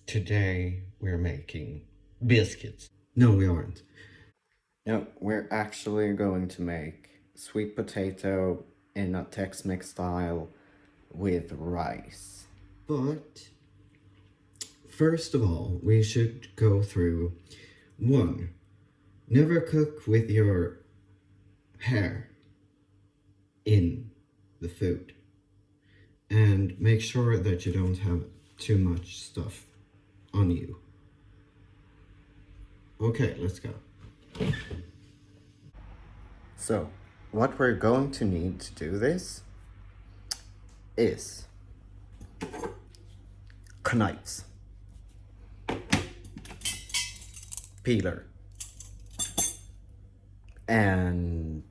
Today we're making biscuits. No, we aren't. No, we're actually going to make sweet potato in a Tex-Mex style with rice. But first of all, we should go through 1. Never cook with your hair in the food. And make sure that you don't have too much stuff on you. Okay, let's go. So, what we're going to need to do this is knives, peeler, and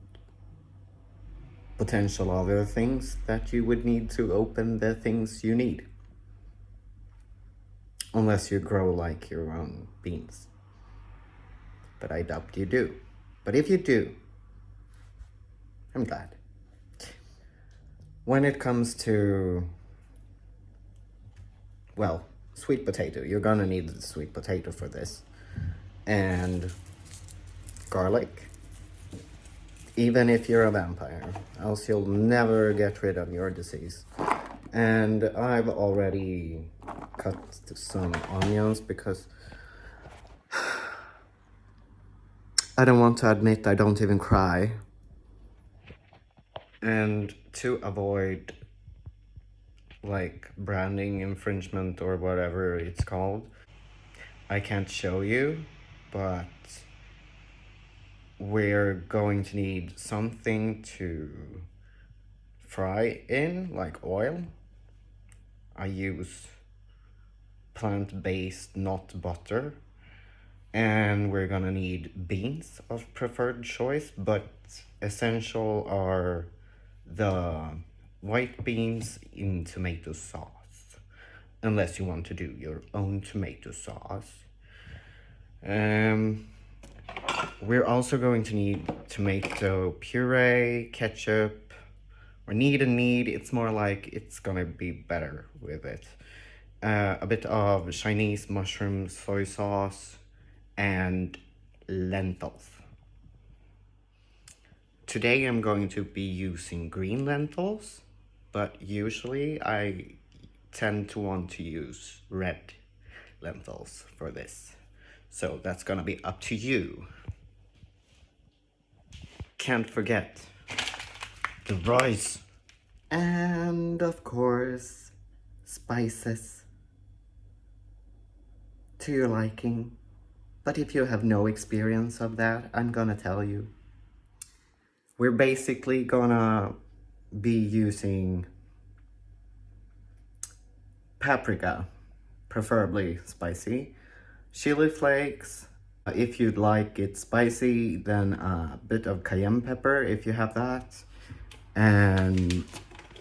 potential other things that you would need to open the things you need. Unless you grow like your own beans. But I doubt you do. But if you do, I'm glad. When it comes to, well, sweet potato, you're gonna need the sweet potato for this. And garlic. Even if you're a vampire, else you'll never get rid of your disease. And I've already cut some onions because I don't want to admit I don't even cry. And to avoid like branding infringement or whatever it's called, I can't show you, but we're going to need something to fry in, like oil. I use plant-based, not butter. And we're gonna need beans of preferred choice, but essential are the white beans in tomato sauce, unless you want to do your own tomato sauce. We're also going to need tomato puree, ketchup, or need, it's more like it's gonna be better with it. A bit of Chinese mushroom soy sauce, and lentils. Today I'm going to be using green lentils, but usually I tend to want to use red lentils for this. So that's gonna be up to you. Can't forget the rice. And of course, spices to your liking. But if you have no experience of that, I'm gonna tell you. We're basically gonna be using paprika, preferably spicy, chili flakes. If you'd like it spicy, then a bit of cayenne pepper if you have that. And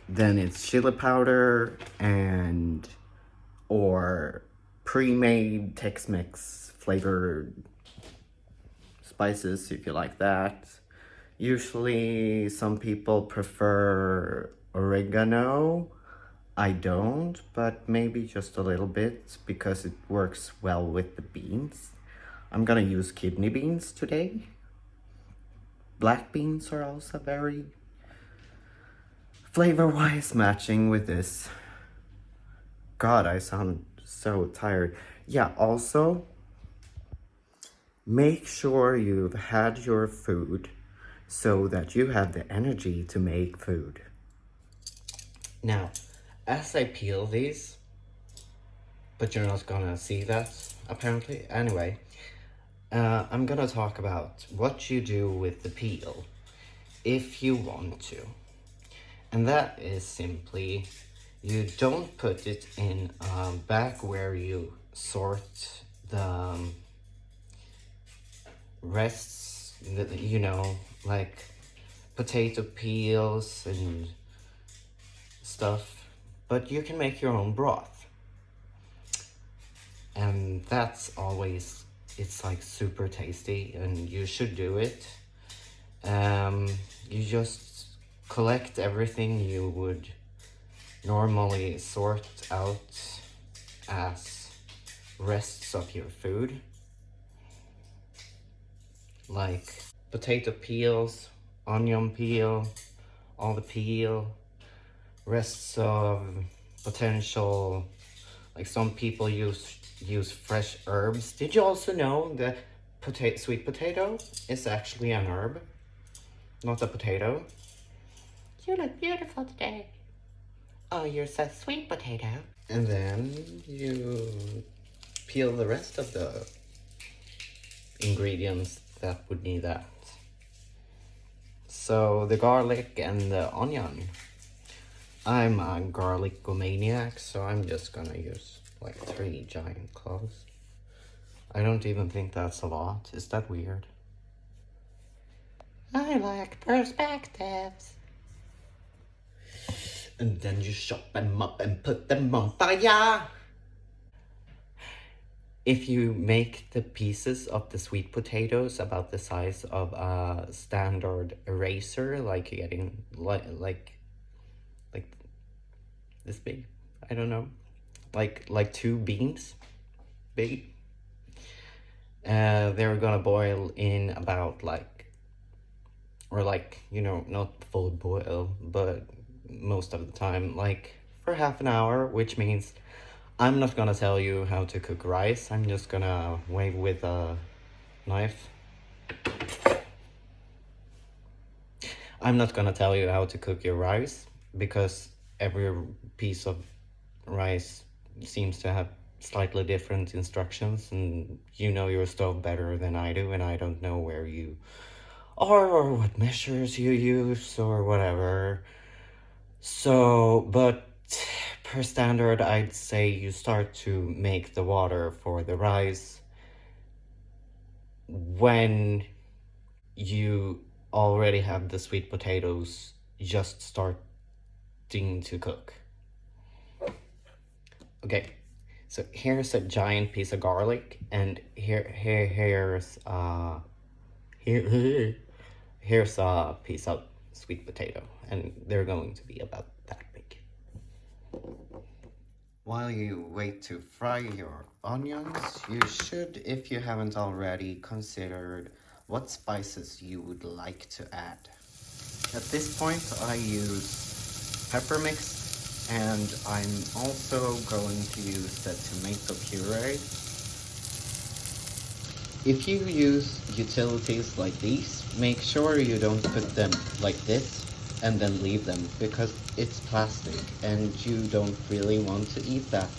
then it's chili powder and or pre-made Tex-Mex flavored spices if you like that. Usually some people prefer oregano. I don't, but maybe just a little bit because it works well with the beans. I'm gonna use kidney beans today. Black beans are also very flavor-wise matching with this. God, I sound so tired. Yeah, also, make sure you've had your food so that you have the energy to make food. Now, as I peel these, but you're not gonna see that, apparently. Anyway, I'm gonna talk about what you do with the peel, if you want to. And that is simply, you don't put it in back where you sort the rests, you know, like potato peels and stuff, but you can make your own broth. And that's always, it's like super tasty and you should do it. You just collect everything you would normally sort out as rests of your food, like potato peels, onion peel, all the peel, rests of potential, like some people use fresh herbs. Did you also know that sweet potato is actually an herb, not a potato? You look beautiful today. Oh, you're such sweet potato. And then you peel the rest of the ingredients that would need that. So the garlic and the onion. I'm a garlic-omaniac, so I'm just gonna use like 3 giant cloves. I don't even think that's a lot. Is that weird? I like perspectives. And then you chop them up and put them on fire. If you make the pieces of the sweet potatoes about the size of a standard eraser, like getting like this big, I don't know, like 2 beans big, they're gonna boil in about not full boil, but most of the time, like for half an hour, which means I'm not gonna tell you how to cook rice. I'm just gonna wave with a knife. I'm not gonna tell you how to cook your rice because every piece of rice seems to have slightly different instructions, and you know your stove better than I do, and I don't know where you are or what measures you use or whatever. So, but per standard, I'd say you start to make the water for the rice when you already have the sweet potatoes just starting to cook. Okay, so here's a giant piece of garlic, and here's a piece of sweet potato, and they're going to be about that big. While you wait to fry your onions, you should, if you haven't already, considered what spices you would like to add. At this point, I use pepper mix, and I'm also going to use the tomato puree. If you use utilities like these, make sure you don't put them like this and then leave them, because it's plastic and you don't really want to eat that.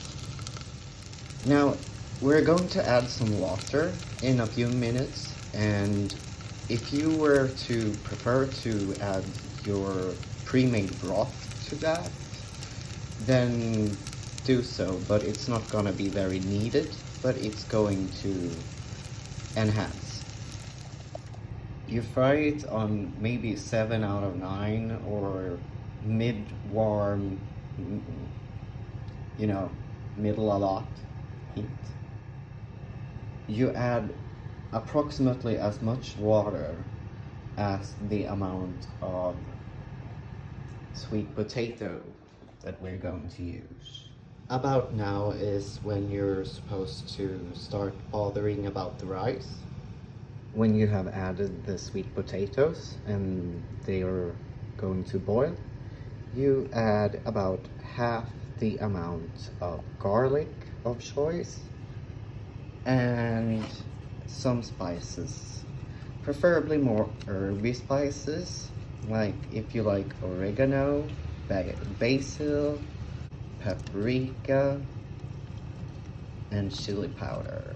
Now, we're going to add some water in a few minutes, and if you were to prefer to add your pre-made broth to that, then do so, but it's not gonna be very needed, but it's going to enhance. You fry it on maybe 7 out of 9 or mid-warm, middle a lot heat. You add approximately as much water as the amount of sweet potato that we're going to use. About now is when you're supposed to start bothering about the rice. When you have added the sweet potatoes and they are going to boil, you add about half the amount of garlic of choice and some spices, preferably more herby spices, like if you like oregano, basil, paprika, and chili powder.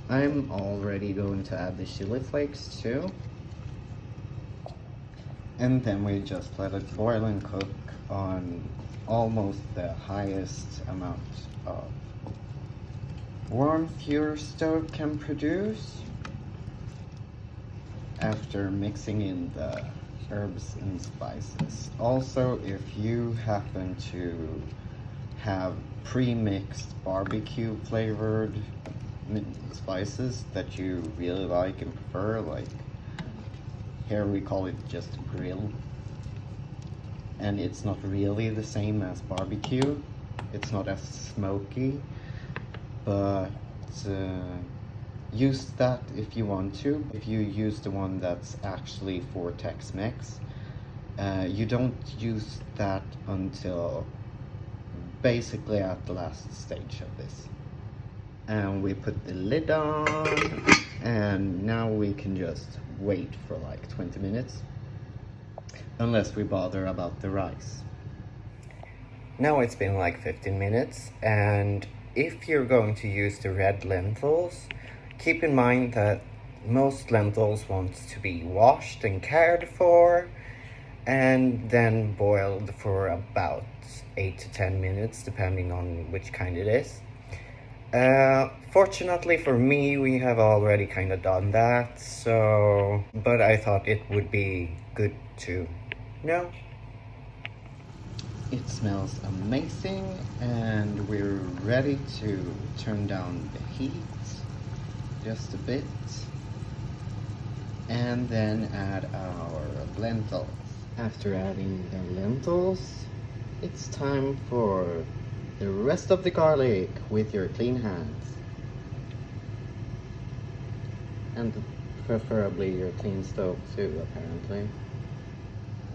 I'm already going to add the chili flakes too. And then we just let it boil and cook on almost the highest amount of warmth your stove can produce after mixing in the herbs and spices. Also, if you happen to have pre-mixed barbecue flavored spices that you really like and prefer, like here we call it just grill, and it's not really the same as barbecue, it's not as smoky, but use that if you want to. If you use the one that's actually for Tex-Mex, you don't use that until basically at the last stage of this. And we put the lid on, and now we can just wait for like 20 minutes, unless we bother about the rice. Now it's been like 15 minutes, and if you're going to use the red lentils, keep in mind that most lentils want to be washed and cared for, and then boiled for about 8 to 10 minutes, depending on which kind it is. Fortunately for me, we have already kind of done that, so, but I thought it would be good to know. It smells amazing, and we're ready to turn down the heat just a bit, and then add our lentils. After adding the lentils, it's time for the rest of the garlic with your clean hands. And preferably your clean stove too, apparently.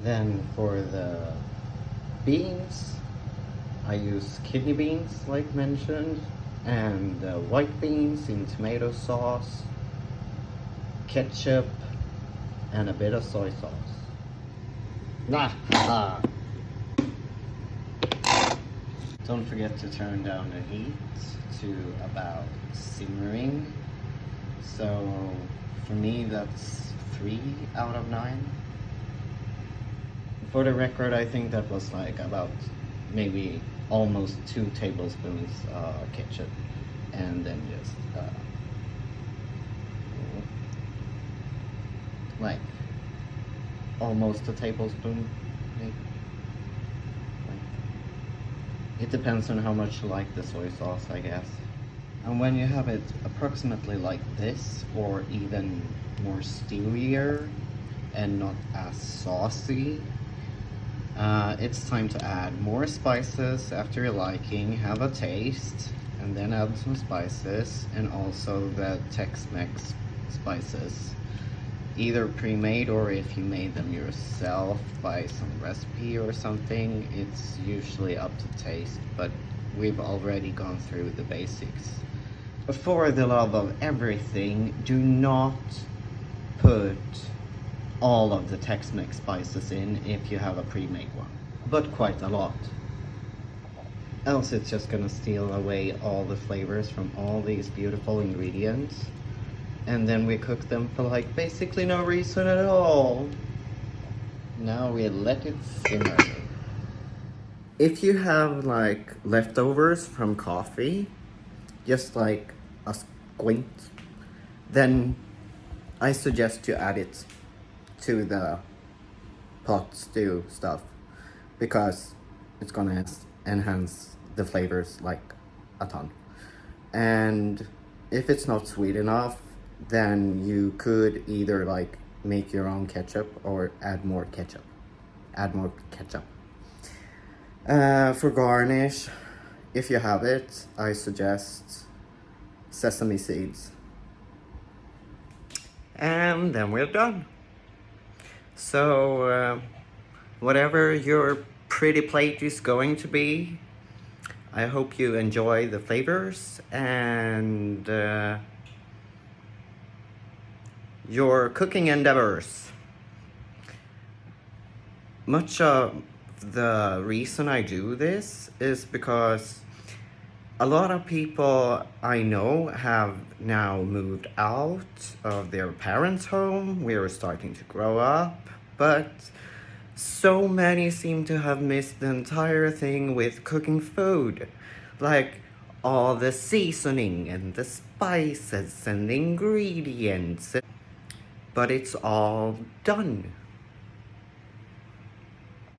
Then for the beans, I use kidney beans like mentioned, and white beans in tomato sauce, ketchup, and a bit of soy sauce. Don't forget to turn down the heat to about simmering. So for me, that's 3 out of 9. For the record, I think that was like about maybe almost 2 tablespoons ketchup, and then just like almost a tablespoon, maybe. It depends on how much you like the soy sauce, I guess. And when you have it approximately like this, or even more stewier and not as saucy, it's time to add more spices after your liking, have a taste, and then add some spices, and also the Tex-Mex spices. Either pre-made, or if you made them yourself by some recipe or something, it's usually up to taste, but we've already gone through the basics. For the love of everything, do not put all of the Tex-Mex spices in if you have a pre-made one, but quite a lot. Else it's just gonna steal away all the flavors from all these beautiful ingredients. And then we cook them for like basically no reason at all. Now we let it simmer. If you have like leftovers from coffee, just like a squint, then I suggest you add it to the pot stew stuff, because it's gonna enhance the flavors like a ton. And if it's not sweet enough, then you could either like make your own ketchup or add more ketchup. For garnish, if you have it, I suggest sesame seeds. And then we're done. So whatever your pretty plate is going to be, I hope you enjoy the flavors and your cooking endeavors. Much of the reason I do this is because a lot of people I know have now moved out of their parents' home. We are starting to grow up, but so many seem to have missed the entire thing with cooking food. Like all the seasoning and the spices and the ingredients. But it's all done.